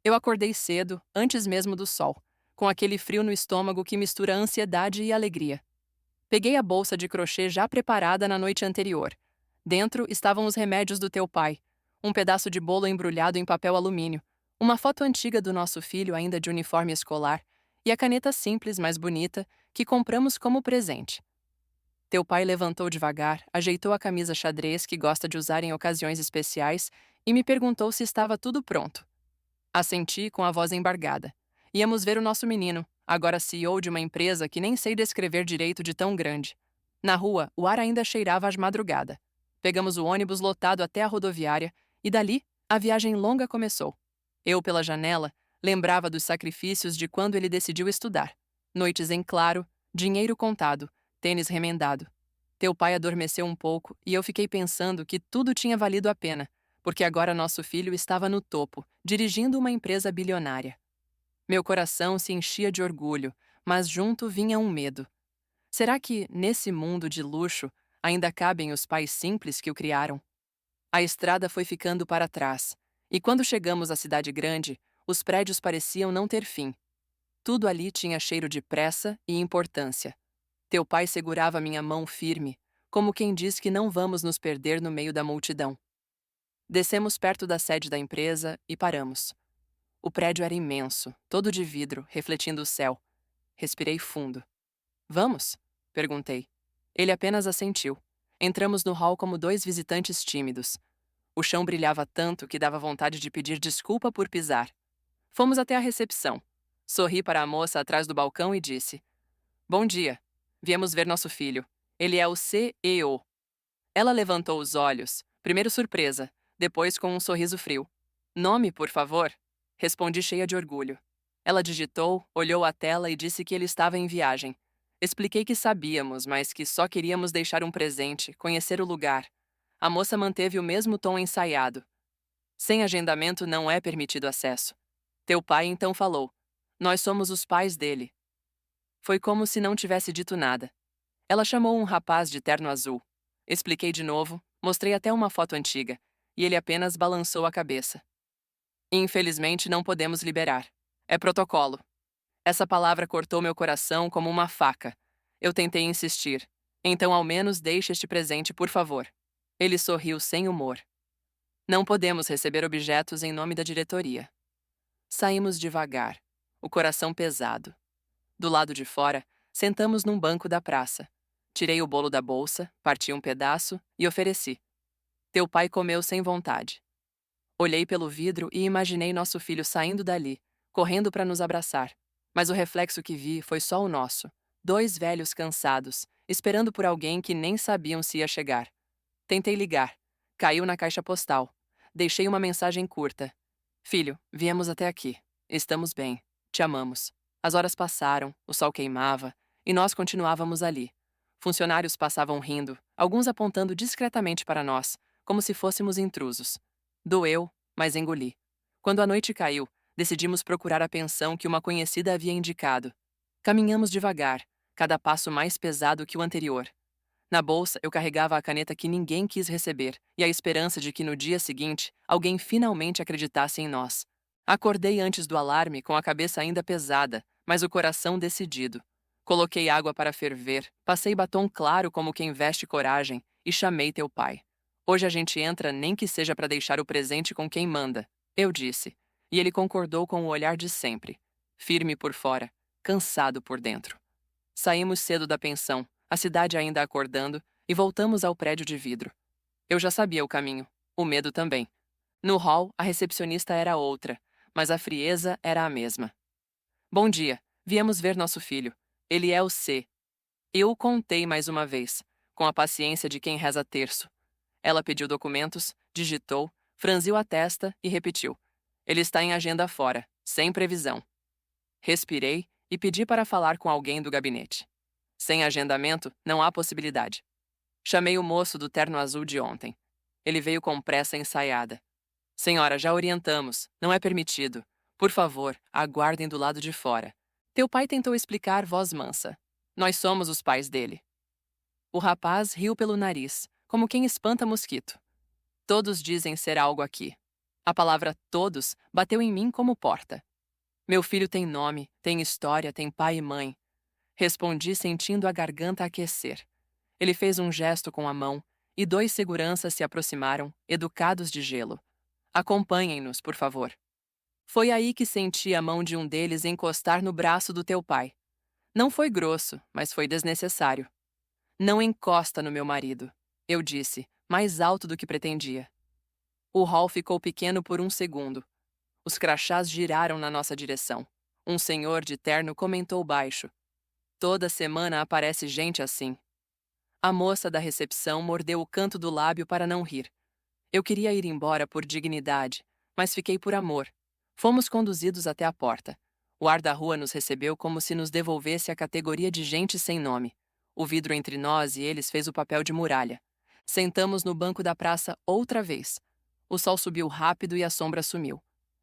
Eu acordei cedo, antes mesmo do sol, com aquele frio no estômago que mistura ansiedade e alegria. Peguei a bolsa de crochê já preparada na noite anterior. Dentro estavam os remédios do teu pai, um pedaço de bolo embrulhado em papel alumínio, uma foto antiga do nosso filho ainda de uniforme escolar e a caneta simples, mas bonita, que compramos como presente. Teu pai levantou devagar, ajeitou a camisa xadrez que gosta de usar em ocasiões especiais e me perguntou se estava tudo pronto. Assenti com a voz embargada. Íamos ver o nosso menino, agora CEO de uma empresa que nem sei descrever direito de tão grande. Na rua, o ar ainda cheirava de madrugada. Pegamos o ônibus lotado até a rodoviária e dali, a viagem longa começou. Eu, pela janela, lembrava dos sacrifícios de quando ele decidiu estudar. Noites em claro, dinheiro contado, tênis remendado. Teu pai adormeceu um pouco e eu fiquei pensando que tudo tinha valido a pena, porque agora nosso filho estava no topo, dirigindo uma empresa bilionária. Meu coração se enchia de orgulho, mas junto vinha um medo. Será que, nesse mundo de luxo, ainda cabem os pais simples que o criaram? A estrada foi ficando para trás, e quando chegamos à cidade grande, os prédios pareciam não ter fim. Tudo ali tinha cheiro de pressa e importância. Teu pai segurava minha mão firme, como quem diz que não vamos nos perder no meio da multidão. Descemos perto da sede da empresa e paramos. O prédio era imenso, todo de vidro, refletindo o céu. Respirei fundo. Vamos? Perguntei. Ele apenas assentiu. Entramos no hall como dois visitantes tímidos. O chão brilhava tanto que dava vontade de pedir desculpa por pisar. Fomos até a recepção. Sorri para a moça atrás do balcão e disse: Bom dia. Viemos ver nosso filho. Ele é o CEO. Ela levantou os olhos, primeiro surpresa, depois com um sorriso frio. Nome, por favor? Respondi cheia de orgulho. Ela digitou, olhou a tela e disse que ele estava em viagem. Expliquei que sabíamos, mas que só queríamos deixar um presente, conhecer o lugar. A moça manteve o mesmo tom ensaiado. Sem agendamento não é permitido acesso. Teu pai então falou: Nós somos os pais dele. Foi como se não tivesse dito nada. Ela chamou um rapaz de terno azul. Expliquei de novo, mostrei até uma foto antiga, e ele apenas balançou a cabeça. Infelizmente não podemos liberar. É protocolo. Essa palavra cortou meu coração como uma faca. Eu tentei insistir. Então ao menos deixe este presente, por favor. Ele sorriu sem humor. Não podemos receber objetos em nome da diretoria. Saímos devagar, o coração pesado. Do lado de fora, sentamos num banco da praça. Tirei o bolo da bolsa, parti um pedaço e ofereci. Teu pai comeu sem vontade. Olhei pelo vidro e imaginei nosso filho saindo dali, correndo para nos abraçar. Mas o reflexo que vi foi só o nosso. Dois velhos cansados, esperando por alguém que nem sabiam se ia chegar. Tentei ligar. Caiu na caixa postal. Deixei uma mensagem curta. Filho, viemos até aqui. Estamos bem. Te amamos. As horas passaram, o sol queimava, e nós continuávamos ali. Funcionários passavam rindo, alguns apontando discretamente para nós, como se fôssemos intrusos. Doeu, mas engoli. Quando a noite caiu, decidimos procurar a pensão que uma conhecida havia indicado. Caminhamos devagar, cada passo mais pesado que o anterior. Na bolsa, eu carregava a caneta que ninguém quis receber e a esperança de que no dia seguinte alguém finalmente acreditasse em nós. Acordei antes do alarme com a cabeça ainda pesada, mas o coração decidido. Coloquei água para ferver, passei batom claro como quem veste coragem e chamei teu pai. Hoje a gente entra nem que seja para deixar o presente com quem manda, eu disse, e ele concordou com o olhar de sempre, firme por fora, cansado por dentro. Saímos cedo da pensão, a cidade ainda acordando, e voltamos ao prédio de vidro. Eu já sabia o caminho, o medo também. No hall, a recepcionista era outra, mas a frieza era a mesma. Bom dia, viemos ver nosso filho. Ele é o C. Eu o contei mais uma vez, com a paciência de quem reza terço. Ela pediu documentos, digitou, franziu a testa e repetiu. Ele está em agenda fora, sem previsão. Respirei e pedi para falar com alguém do gabinete. Sem agendamento, não há possibilidade. Chamei o moço do terno azul de ontem. Ele veio com pressa ensaiada. Senhora, já orientamos. Não é permitido. Por favor, aguardem do lado de fora. Teu pai tentou explicar voz mansa. Nós somos os pais dele. O rapaz riu pelo nariz, como quem espanta mosquito. Todos dizem ser algo aqui. A palavra todos bateu em mim como porta. Meu filho tem nome, tem história, tem pai e mãe. Respondi sentindo a garganta aquecer. Ele fez um gesto com a mão e 2 seguranças se aproximaram, educados de gelo. Acompanhem-nos, por favor. Foi aí que senti a mão de um deles encostar no braço do teu pai. Não foi grosso, mas foi desnecessário. Não encosta no meu marido, eu disse, mais alto do que pretendia. O hall ficou pequeno por um segundo. Os crachás giraram na nossa direção. Um senhor de terno comentou baixo. Toda semana aparece gente assim. A moça da recepção mordeu o canto do lábio para não rir. Eu queria ir embora por dignidade, mas fiquei por amor. Fomos conduzidos até a porta. O ar da rua nos recebeu como se nos devolvesse a categoria de gente sem nome. O vidro entre nós e eles fez o papel de muralha. Sentamos no banco da praça outra vez. O sol subiu rápido e a sombra sumiu.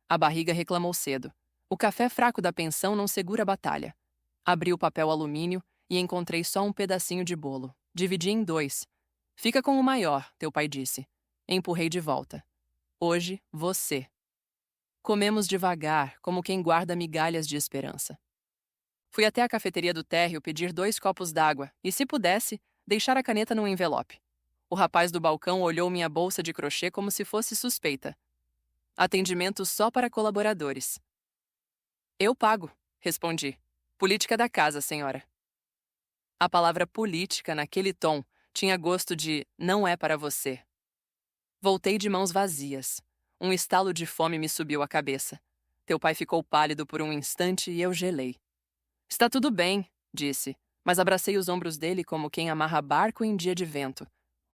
A barriga reclamou cedo. O café fraco da pensão não segura a batalha. Abri o papel alumínio e encontrei só um pedacinho de bolo. Dividi em 2. Fica com o maior, teu pai disse. Empurrei de volta. Hoje, você. Comemos devagar, como quem guarda migalhas de esperança. Fui até a cafeteria do térreo pedir 2 copos d'água e, se pudesse, deixar a caneta num envelope. O rapaz do balcão olhou minha bolsa de crochê como se fosse suspeita. Atendimento só para colaboradores. Eu pago, respondi. Política da casa, senhora. A palavra política, naquele tom, tinha gosto de não é para você. Voltei de mãos vazias. Um estalo de fome me subiu à cabeça. Teu pai ficou pálido por um instante e eu gelei. Está tudo bem, disse, mas abracei os ombros dele como quem amarra barco em dia de vento.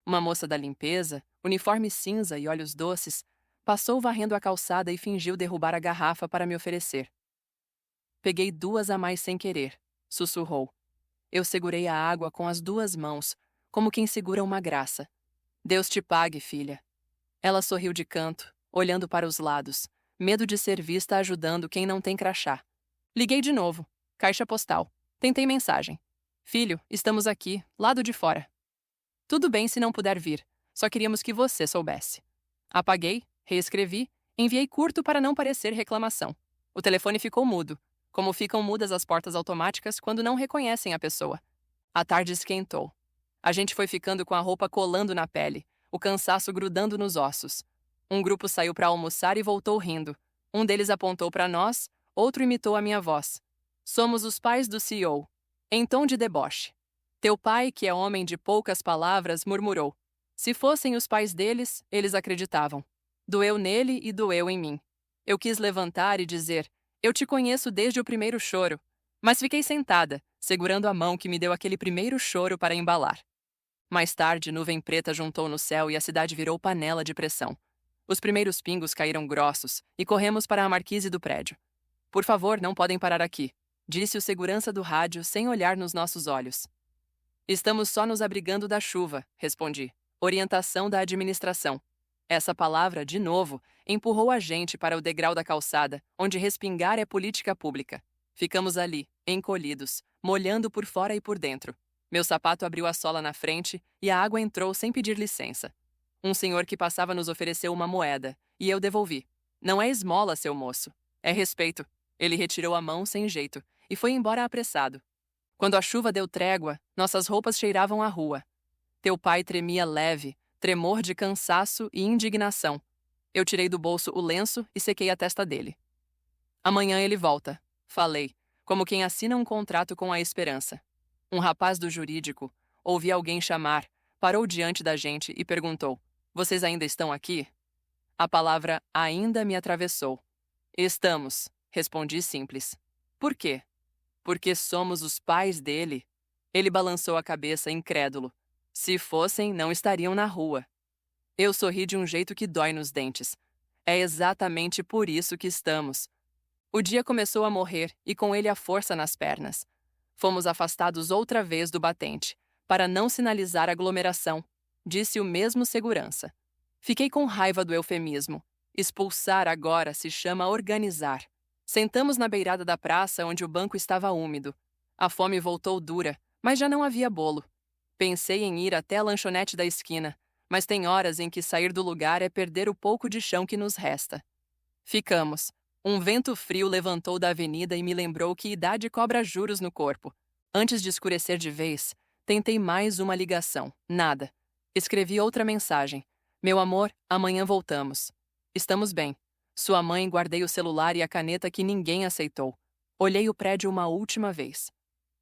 Uma moça da limpeza, uniforme cinza e olhos doces, passou varrendo a calçada e fingiu derrubar a garrafa para me oferecer. Peguei 2 a mais sem querer, sussurrou. Eu segurei a água com as 2 mãos, como quem segura uma graça. Deus te pague, filha. Ela sorriu de canto, olhando para os lados, medo de ser vista ajudando quem não tem crachá. Liguei de novo. Caixa postal. Tentei mensagem. Filho, estamos aqui, lado de fora. Tudo bem se não puder vir, só queríamos que você soubesse. Apaguei, reescrevi, enviei curto para não parecer reclamação. O telefone ficou mudo, como ficam mudas as portas automáticas quando não reconhecem a pessoa. A tarde esquentou. A gente foi ficando com a roupa colando na pele, o cansaço grudando nos ossos. Um grupo saiu para almoçar e voltou rindo. Um deles apontou para nós, outro imitou a minha voz. Somos os pais do CEO. Em tom de deboche. Teu pai, que é homem de poucas palavras, murmurou. Se fossem os pais deles, eles acreditavam. Doeu nele e doeu em mim. Eu quis levantar e dizer, eu te conheço desde o primeiro choro. Mas fiquei sentada, segurando a mão que me deu aquele primeiro choro para embalar. Mais tarde, nuvem preta juntou no céu e a cidade virou panela de pressão. Os primeiros pingos caíram grossos e corremos para a marquise do prédio. Por favor, não podem parar aqui, disse o segurança do rádio sem olhar nos nossos olhos. Estamos só nos abrigando da chuva, respondi. Orientação da administração. Essa palavra, de novo, empurrou a gente para o degrau da calçada, onde respingar é política pública. Ficamos ali, encolhidos, molhando por fora e por dentro. Meu sapato abriu a sola na frente e a água entrou sem pedir licença. Um senhor que passava nos ofereceu uma moeda, e eu devolvi. Não é esmola, seu moço. É respeito. Ele retirou a mão sem jeito e foi embora apressado. Quando a chuva deu trégua, nossas roupas cheiravam a rua. Teu pai tremia leve, tremor de cansaço e indignação. Eu tirei do bolso o lenço e sequei a testa dele. Amanhã ele volta, falei, como quem assina um contrato com a esperança. Um rapaz do jurídico, ouvi alguém chamar, parou diante da gente e perguntou, vocês ainda estão aqui? A palavra ainda me atravessou. Estamos, respondi simples. Por quê? Porque somos os pais dele. Ele balançou a cabeça incrédulo. Se fossem, não estariam na rua. Eu sorri de um jeito que dói nos dentes. É exatamente por isso que estamos. O dia começou a morrer e com ele a força nas pernas. Fomos afastados outra vez do batente, para não sinalizar aglomeração, disse o mesmo segurança. Fiquei com raiva do eufemismo. Expulsar agora se chama organizar. Sentamos na beirada da praça onde o banco estava úmido. A fome voltou dura, mas já não havia bolo. Pensei em ir até a lanchonete da esquina, mas tem horas em que sair do lugar é perder o pouco de chão que nos resta. Ficamos. Um vento frio levantou da avenida e me lembrou que idade cobra juros no corpo. Antes de escurecer de vez, tentei mais uma ligação. Nada. Escrevi outra mensagem. Meu amor, amanhã voltamos. Estamos bem. Sua mãe, guardei o celular e a caneta que ninguém aceitou. Olhei o prédio uma última vez.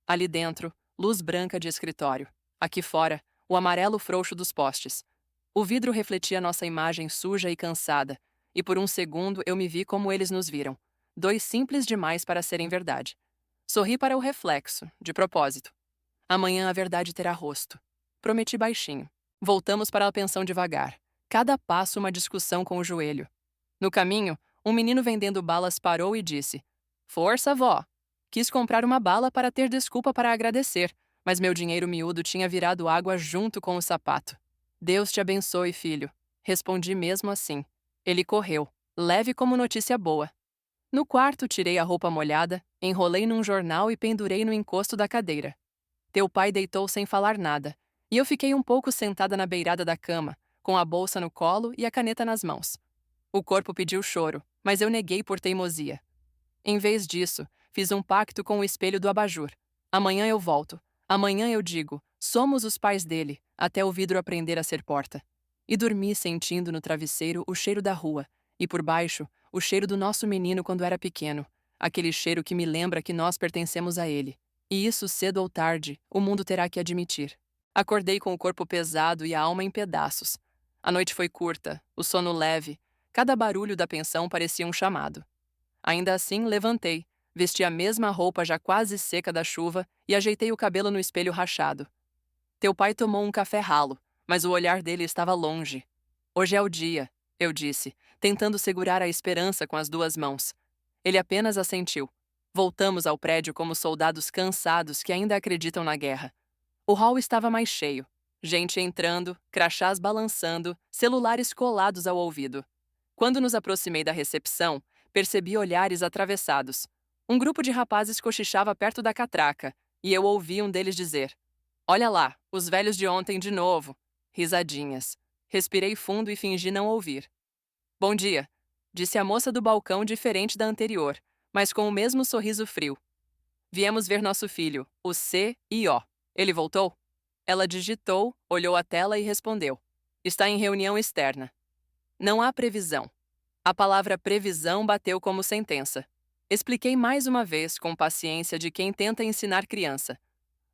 Ali dentro, luz branca de escritório. Aqui fora, o amarelo frouxo dos postes. O vidro refletia nossa imagem suja e cansada, e por um segundo eu me vi como eles nos viram. Dois simples demais para serem verdade. Sorri para o reflexo, de propósito. Amanhã a verdade terá rosto. Prometi baixinho. Voltamos para a pensão devagar. Cada passo uma discussão com o joelho. No caminho, um menino vendendo balas parou e disse: Força, vó! Quis comprar uma bala para ter desculpa para agradecer, mas meu dinheiro miúdo tinha virado água junto com o sapato. Deus te abençoe, filho. Respondi mesmo assim. Ele correu, leve como notícia boa. No quarto, tirei a roupa molhada, enrolei num jornal e pendurei no encosto da cadeira. Teu pai deitou sem falar nada, e eu fiquei um pouco sentada na beirada da cama, com a bolsa no colo e a caneta nas mãos. O corpo pediu choro, mas eu neguei por teimosia. Em vez disso, fiz um pacto com o espelho do abajur. Amanhã eu volto. Amanhã eu digo, somos os pais dele, até o vidro aprender a ser porta. E dormi sentindo no travesseiro o cheiro da rua, e por baixo, o cheiro do nosso menino quando era pequeno, aquele cheiro que me lembra que nós pertencemos a ele. E isso, cedo ou tarde, o mundo terá que admitir. Acordei com o corpo pesado e a alma em pedaços. A noite foi curta, o sono leve, cada barulho da pensão parecia um chamado. Ainda assim, levantei, vesti a mesma roupa já quase seca da chuva e ajeitei o cabelo no espelho rachado. Teu pai tomou um café ralo, mas o olhar dele estava longe. Hoje é o dia, eu disse, tentando segurar a esperança com as duas mãos. Ele apenas assentiu. Voltamos ao prédio como soldados cansados que ainda acreditam na guerra. O hall estava mais cheio. Gente entrando, crachás balançando, celulares colados ao ouvido. Quando nos aproximei da recepção, percebi olhares atravessados. Um grupo de rapazes cochichava perto da catraca, e eu ouvi um deles dizer: Olha lá, os velhos de ontem de novo. Risadinhas. Respirei fundo e fingi não ouvir. Bom dia, disse a moça do balcão diferente da anterior, mas com o mesmo sorriso frio. Viemos ver nosso filho, o C.I.O. Ele voltou? Ela digitou, olhou a tela e respondeu. Está em reunião externa. Não há previsão. A palavra previsão bateu como sentença. Expliquei mais uma vez, com paciência de quem tenta ensinar criança.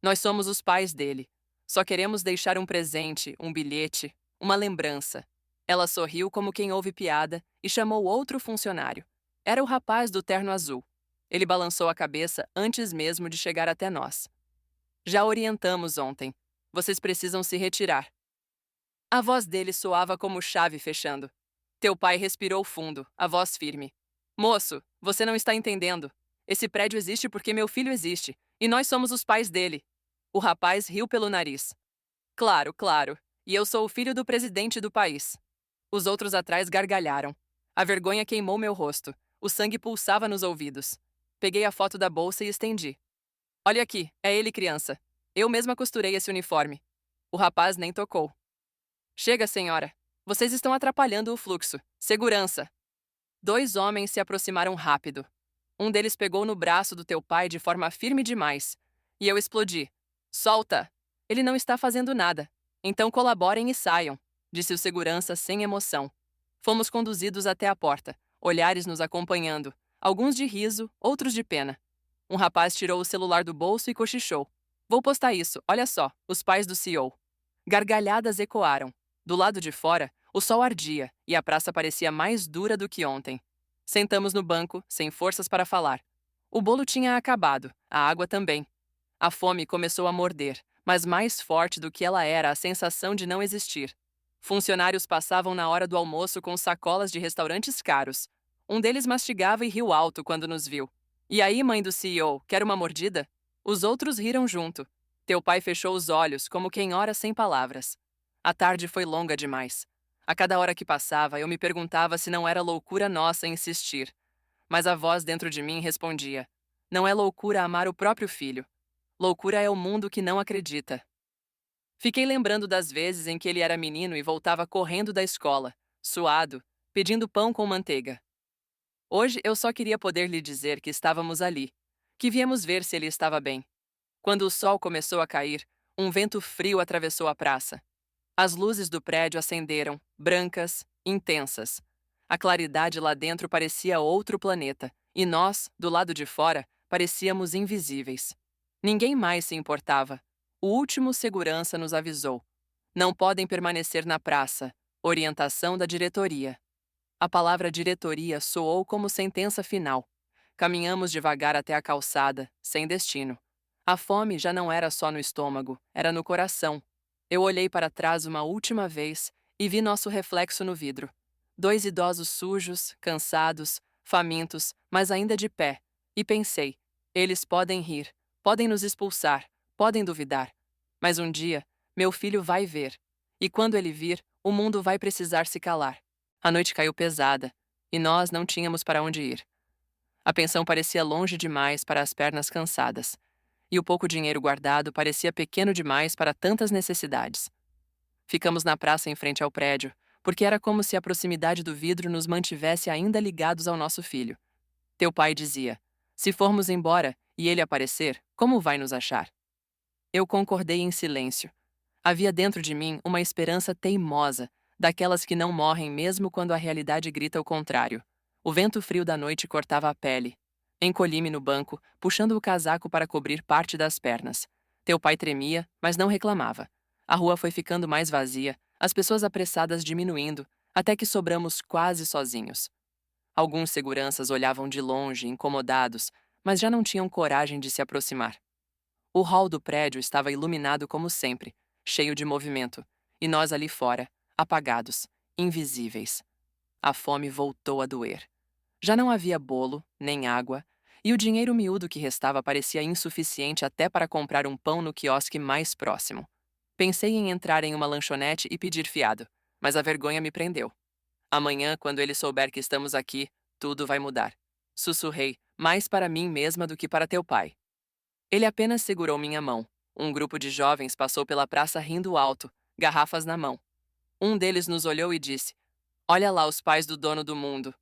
Nós somos os pais dele. Só queremos deixar um presente, um bilhete, uma lembrança. Ela sorriu como quem ouve piada e chamou outro funcionário. Era o rapaz do terno azul. Ele balançou a cabeça antes mesmo de chegar até nós. Já orientamos ontem. Vocês precisam se retirar. A voz dele soava como chave fechando. Teu pai respirou fundo, a voz firme. Moço, você não está entendendo. Esse prédio existe porque meu filho existe, e nós somos os pais dele. O rapaz riu pelo nariz. Claro, claro. E eu sou o filho do presidente do país. Os outros atrás gargalharam. A vergonha queimou meu rosto. O sangue pulsava nos ouvidos. Peguei a foto da bolsa e estendi. Olha aqui, é ele, criança. Eu mesma costurei esse uniforme. O rapaz nem tocou. Chega, senhora. Vocês estão atrapalhando o fluxo. Segurança! Dois homens se aproximaram rápido. Um deles pegou no braço do teu pai de forma firme demais. E eu explodi. Solta! Ele não está fazendo nada. Então colaborem e saiam, disse o segurança sem emoção. Fomos conduzidos até a porta, olhares nos acompanhando, alguns de riso, outros de pena. Um rapaz tirou o celular do bolso e cochichou. Vou postar isso, olha só, os pais do CEO. Gargalhadas ecoaram. Do lado de fora, o sol ardia e a praça parecia mais dura do que ontem. Sentamos no banco, sem forças para falar. O bolo tinha acabado, a água também. A fome começou a morder, mas mais forte do que ela era a sensação de não existir. Funcionários passavam na hora do almoço com sacolas de restaurantes caros. Um deles mastigava e riu alto quando nos viu. E aí, mãe do CEO, quer uma mordida? Os outros riram junto. Teu pai fechou os olhos, como quem ora sem palavras. A tarde foi longa demais. A cada hora que passava, eu me perguntava se não era loucura nossa insistir. Mas a voz dentro de mim respondia: não é loucura amar o próprio filho. Loucura é o mundo que não acredita. Fiquei lembrando das vezes em que ele era menino e voltava correndo da escola, suado, pedindo pão com manteiga. Hoje eu só queria poder lhe dizer que estávamos ali, que viemos ver se ele estava bem. Quando o sol começou a cair, um vento frio atravessou a praça. As luzes do prédio acenderam, brancas, intensas. A claridade lá dentro parecia outro planeta, e nós, do lado de fora, parecíamos invisíveis. Ninguém mais se importava. O último segurança nos avisou: não podem permanecer na praça. Orientação da diretoria. A palavra diretoria soou como sentença final. Caminhamos devagar até a calçada, sem destino. A fome já não era só no estômago, era no coração. Eu olhei para trás uma última vez e vi nosso reflexo no vidro. Dois idosos sujos, cansados, famintos, mas ainda de pé. E pensei: eles podem rir, podem nos expulsar, podem duvidar. Mas um dia, meu filho vai ver. E quando ele vir, o mundo vai precisar se calar. A noite caiu pesada, e nós não tínhamos para onde ir. A pensão parecia longe demais para as pernas cansadas, e o pouco dinheiro guardado parecia pequeno demais para tantas necessidades. Ficamos na praça em frente ao prédio, porque era como se a proximidade do vidro nos mantivesse ainda ligados ao nosso filho. Teu pai dizia: se formos embora e ele aparecer, como vai nos achar? Eu concordei em silêncio. Havia dentro de mim uma esperança teimosa, daquelas que não morrem mesmo quando a realidade grita o contrário. O vento frio da noite cortava a pele. Encolhi-me no banco, puxando o casaco para cobrir parte das pernas. Teu pai tremia, mas não reclamava. A rua foi ficando mais vazia, as pessoas apressadas diminuindo, até que sobramos quase sozinhos. Alguns seguranças olhavam de longe, incomodados, mas já não tinham coragem de se aproximar. O hall do prédio estava iluminado como sempre, cheio de movimento, e nós ali fora, apagados, invisíveis. A fome voltou a doer. Já não havia bolo, nem água, e o dinheiro miúdo que restava parecia insuficiente até para comprar um pão no quiosque mais próximo. Pensei em entrar em uma lanchonete e pedir fiado, mas a vergonha me prendeu. Amanhã, quando ele souber que estamos aqui, tudo vai mudar. Sussurrei, mais para mim mesma do que para teu pai. Ele apenas segurou minha mão. Um grupo de jovens passou pela praça rindo alto, garrafas na mão. Um deles nos olhou e disse: olha lá os pais do dono do mundo.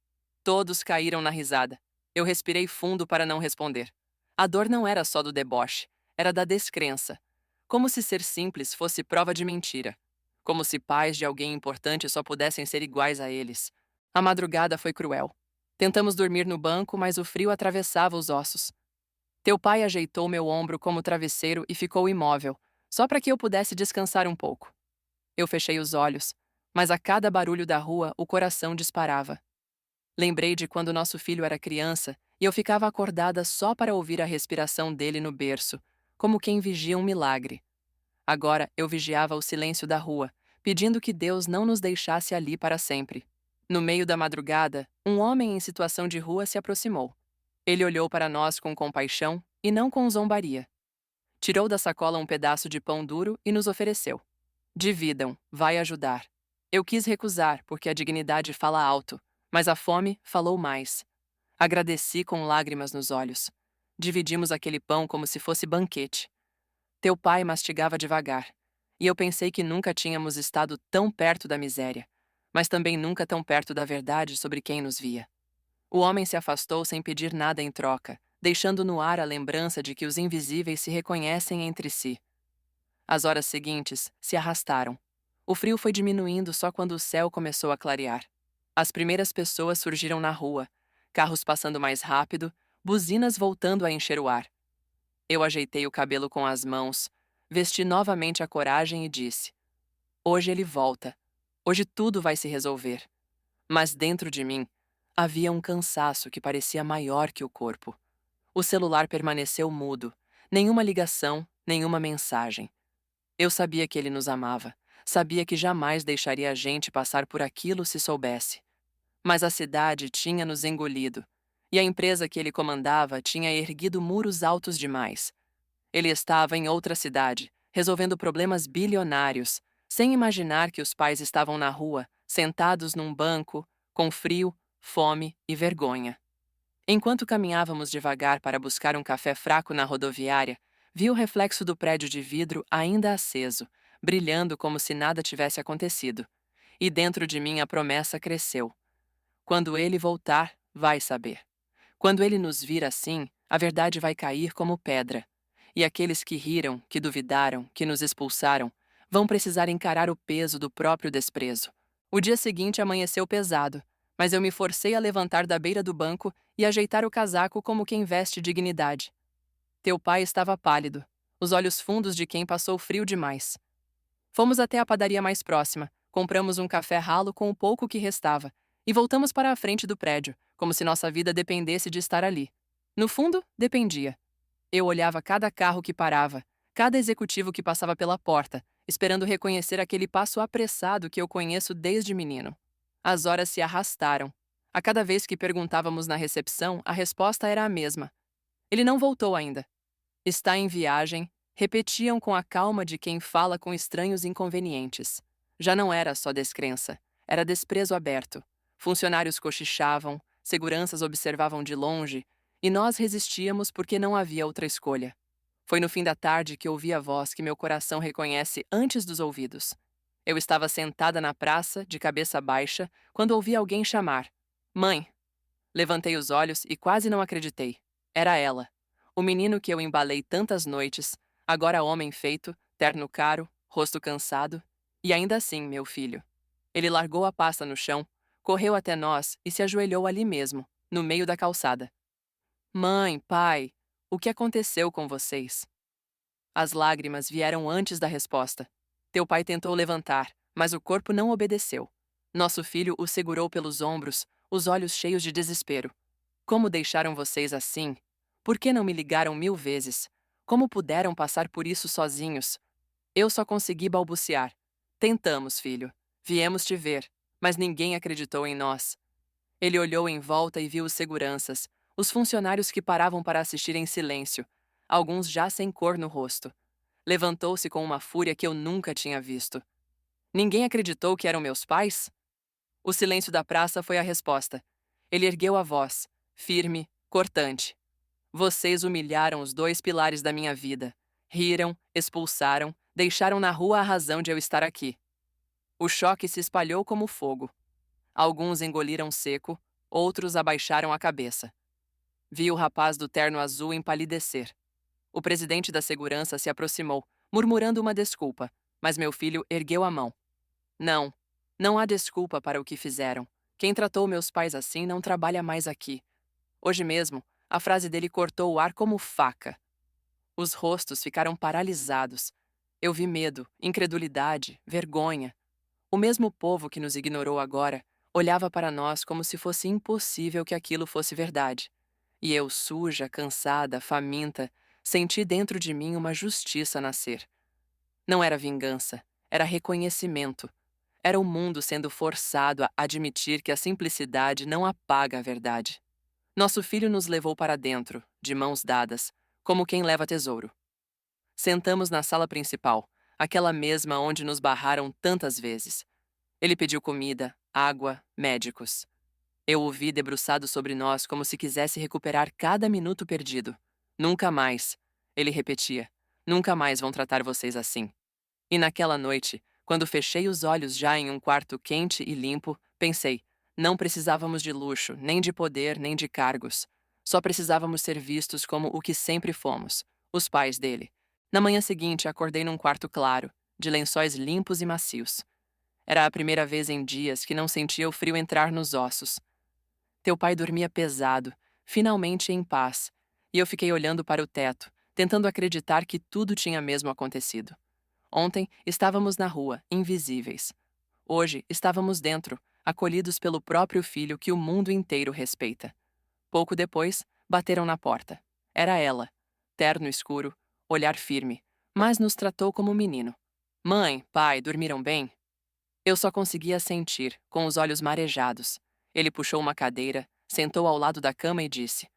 Todos caíram na risada. Eu respirei fundo para não responder. A dor não era só do deboche, era da descrença. Como se ser simples fosse prova de mentira. Como se pais de alguém importante só pudessem ser iguais a eles. A madrugada foi cruel. Tentamos dormir no banco, mas o frio atravessava os ossos. Teu pai ajeitou meu ombro como travesseiro e ficou imóvel, só para que eu pudesse descansar um pouco. Eu fechei os olhos, mas a cada barulho da rua o coração disparava. Lembrei de quando nosso filho era criança e eu ficava acordada só para ouvir a respiração dele no berço, como quem vigia um milagre. Agora eu vigiava o silêncio da rua, pedindo que Deus não nos deixasse ali para sempre. No meio da madrugada, um homem em situação de rua se aproximou. Ele olhou para nós com compaixão e não com zombaria. Tirou da sacola um pedaço de pão duro e nos ofereceu. Dividam, vai ajudar. Eu quis recusar, porque a dignidade fala alto, mas a fome falou mais. Agradeci com lágrimas nos olhos. Dividimos aquele pão como se fosse banquete. Teu pai mastigava devagar, e eu pensei que nunca tínhamos estado tão perto da miséria, mas também nunca tão perto da verdade sobre quem nos via. O homem se afastou sem pedir nada em troca, deixando no ar a lembrança de que os invisíveis se reconhecem entre si. As horas seguintes se arrastaram. O frio foi diminuindo só quando o céu começou a clarear. As primeiras pessoas surgiram na rua, carros passando mais rápido, buzinas voltando a encher o ar. Eu ajeitei o cabelo com as mãos, vesti novamente a coragem e disse: hoje ele volta. Hoje tudo vai se resolver. Mas dentro de mim, havia um cansaço que parecia maior que o corpo. O celular permaneceu mudo, nenhuma ligação, nenhuma mensagem. Eu sabia que ele nos amava, sabia que jamais deixaria a gente passar por aquilo se soubesse. Mas a cidade tinha nos engolido, e a empresa que ele comandava tinha erguido muros altos demais. Ele estava em outra cidade, resolvendo problemas bilionários, sem imaginar que os pais estavam na rua, sentados num banco, com frio, fome e vergonha. Enquanto caminhávamos devagar para buscar um café fraco na rodoviária, vi o reflexo do prédio de vidro ainda aceso, brilhando como se nada tivesse acontecido. E dentro de mim a promessa cresceu. Quando ele voltar, vai saber. Quando ele nos vir assim, a verdade vai cair como pedra. E aqueles que riram, que duvidaram, que nos expulsaram, vão precisar encarar o peso do próprio desprezo. O dia seguinte amanheceu pesado, mas eu me forcei a levantar da beira do banco e ajeitar o casaco como quem veste dignidade. Teu pai estava pálido, os olhos fundos de quem passou frio demais. Fomos até a padaria mais próxima, compramos um café ralo com o pouco que restava e voltamos para a frente do prédio, como se nossa vida dependesse de estar ali. No fundo, dependia. Eu olhava cada carro que parava, cada executivo que passava pela porta, esperando reconhecer aquele passo apressado que eu conheço desde menino. As horas se arrastaram. A cada vez que perguntávamos na recepção, a resposta era a mesma. Ele não voltou ainda. Está em viagem, repetiam com a calma de quem fala com estranhos inconvenientes. Já não era só descrença, era desprezo aberto. Funcionários cochichavam, seguranças observavam de longe, e nós resistíamos porque não havia outra escolha. Foi no fim da tarde que ouvi a voz que meu coração reconhece antes dos ouvidos. Eu estava sentada na praça, de cabeça baixa, quando ouvi alguém chamar: Mãe! Levantei os olhos e quase não acreditei. Era ela. O menino que eu embalei tantas noites, agora homem feito, terno caro, rosto cansado, e ainda assim, meu filho. Ele largou a pasta no chão, correu até nós e se ajoelhou ali mesmo, no meio da calçada. Mãe, pai, o que aconteceu com vocês? As lágrimas vieram antes da resposta. Teu pai tentou levantar, mas o corpo não obedeceu. Nosso filho o segurou pelos ombros, os olhos cheios de desespero. Como deixaram vocês assim? Por que não me ligaram 1000 vezes? Como puderam passar por isso sozinhos? Eu só consegui balbuciar. Tentamos, filho. Viemos te ver, mas ninguém acreditou em nós. Ele olhou em volta e viu os seguranças, os funcionários que paravam para assistir em silêncio, alguns já sem cor no rosto. Levantou-se com uma fúria que eu nunca tinha visto. Ninguém acreditou que eram meus pais? O silêncio da praça foi a resposta. Ele ergueu a voz, firme, cortante. Vocês humilharam os 2 pilares da minha vida. Riram, expulsaram, deixaram na rua a razão de eu estar aqui. O choque se espalhou como fogo. Alguns engoliram seco, outros abaixaram a cabeça. Vi o rapaz do terno azul empalidecer. O presidente da segurança se aproximou, murmurando uma desculpa, mas meu filho ergueu a mão. Não, não há desculpa para o que fizeram. Quem tratou meus pais assim não trabalha mais aqui. Hoje mesmo, a frase dele cortou o ar como faca. Os rostos ficaram paralisados. Eu vi medo, incredulidade, vergonha. O mesmo povo que nos ignorou agora olhava para nós como se fosse impossível que aquilo fosse verdade. E eu, suja, cansada, faminta, senti dentro de mim uma justiça nascer. Não era vingança, era reconhecimento. Era o mundo sendo forçado a admitir que a simplicidade não apaga a verdade. Nosso filho nos levou para dentro, de mãos dadas, como quem leva tesouro. Sentamos na sala principal, aquela mesma onde nos barraram tantas vezes. Ele pediu comida, água, médicos. Eu o vi debruçado sobre nós como se quisesse recuperar cada minuto perdido. Nunca mais, ele repetia, nunca mais vão tratar vocês assim. E naquela noite, quando fechei os olhos já em um quarto quente e limpo, pensei, não precisávamos de luxo, nem de poder, nem de cargos. Só precisávamos ser vistos como o que sempre fomos, os pais dele. Na manhã seguinte, acordei num quarto claro, de lençóis limpos e macios. Era a primeira vez em dias que não sentia o frio entrar nos ossos. Teu pai dormia pesado, finalmente em paz, e eu fiquei olhando para o teto, tentando acreditar que tudo tinha mesmo acontecido. Ontem estávamos na rua, invisíveis. Hoje estávamos dentro, acolhidos pelo próprio filho que o mundo inteiro respeita. Pouco depois, bateram na porta. Era ela, terno escuro, olhar firme, mas nos tratou como menino. Mãe, pai, dormiram bem? Eu só conseguia sentir, com os olhos marejados. Ele puxou uma cadeira, sentou ao lado da cama e disse: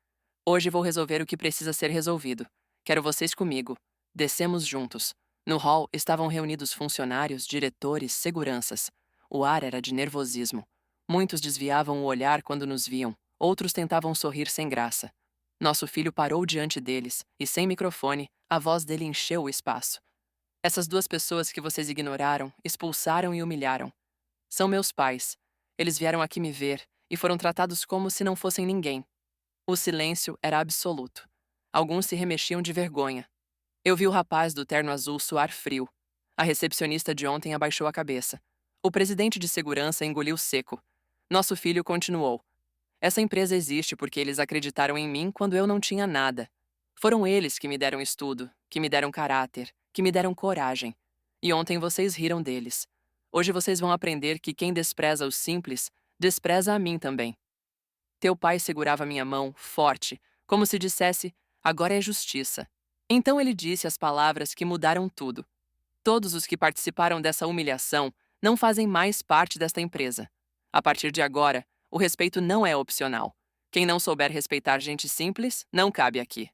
Hoje vou resolver o que precisa ser resolvido. Quero vocês comigo. Descemos juntos. No hall estavam reunidos funcionários, diretores, seguranças. O ar era de nervosismo. Muitos desviavam o olhar quando nos viam, outros tentavam sorrir sem graça. Nosso filho parou diante deles e, sem microfone, a voz dele encheu o espaço. Essas duas pessoas que vocês ignoraram, expulsaram e humilharam. São meus pais. Eles vieram aqui me ver e foram tratados como se não fossem ninguém. O silêncio era absoluto. Alguns se remexiam de vergonha. Eu vi o rapaz do terno azul suar frio. A recepcionista de ontem abaixou a cabeça. O presidente de segurança engoliu seco. Nosso filho continuou. Essa empresa existe porque eles acreditaram em mim quando eu não tinha nada. Foram eles que me deram estudo, que me deram caráter, que me deram coragem. E ontem vocês riram deles. Hoje vocês vão aprender que quem despreza os simples, despreza a mim também. Teu pai segurava minha mão, forte, como se dissesse: agora é justiça. Então ele disse as palavras que mudaram tudo. Todos os que participaram dessa humilhação não fazem mais parte desta empresa. A partir de agora, o respeito não é opcional. Quem não souber respeitar gente simples, não cabe aqui.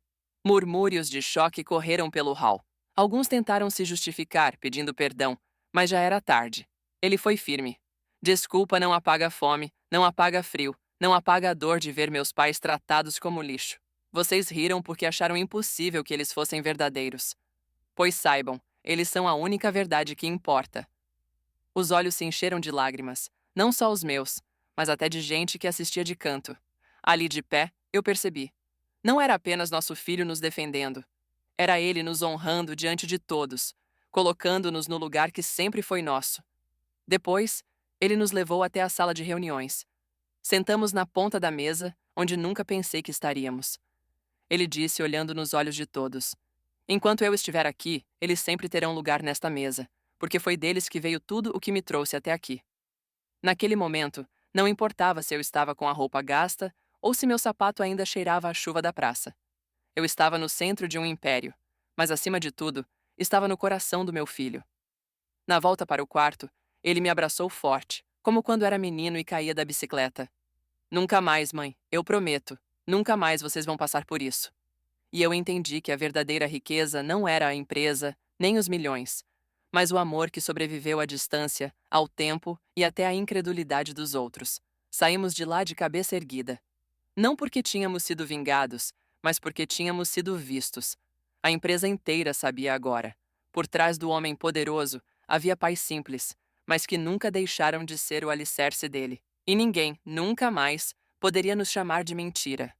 Murmúrios de choque correram pelo hall. Alguns tentaram se justificar, pedindo perdão, mas já era tarde. Ele foi firme. Desculpa não apaga a fome, não apaga frio, não apaga a dor de ver meus pais tratados como lixo. Vocês riram porque acharam impossível que eles fossem verdadeiros. Pois saibam, eles são a única verdade que importa. Os olhos se encheram de lágrimas, não só os meus, mas até de gente que assistia de canto. Ali de pé, eu percebi. Não era apenas nosso filho nos defendendo. Era ele nos honrando diante de todos, colocando-nos no lugar que sempre foi nosso. Depois, ele nos levou até a sala de reuniões. Sentamos na ponta da mesa, onde nunca pensei que estaríamos. Ele disse, olhando nos olhos de todos: enquanto eu estiver aqui, eles sempre terão lugar nesta mesa, porque foi deles que veio tudo o que me trouxe até aqui. Naquele momento, não importava se eu estava com a roupa gasta ou se meu sapato ainda cheirava a chuva da praça. Eu estava no centro de um império, mas acima de tudo, estava no coração do meu filho. Na volta para o quarto, ele me abraçou forte, como quando era menino e caía da bicicleta. Nunca mais, mãe, eu prometo, nunca mais vocês vão passar por isso. E eu entendi que a verdadeira riqueza não era a empresa, nem os milhões, mas o amor que sobreviveu à distância, ao tempo e até à incredulidade dos outros. Saímos de lá de cabeça erguida. Não porque tínhamos sido vingados, mas porque tínhamos sido vistos. A empresa inteira sabia agora. Por trás do homem poderoso havia pais simples, mas que nunca deixaram de ser o alicerce dele. E ninguém, nunca mais, poderia nos chamar de mentira.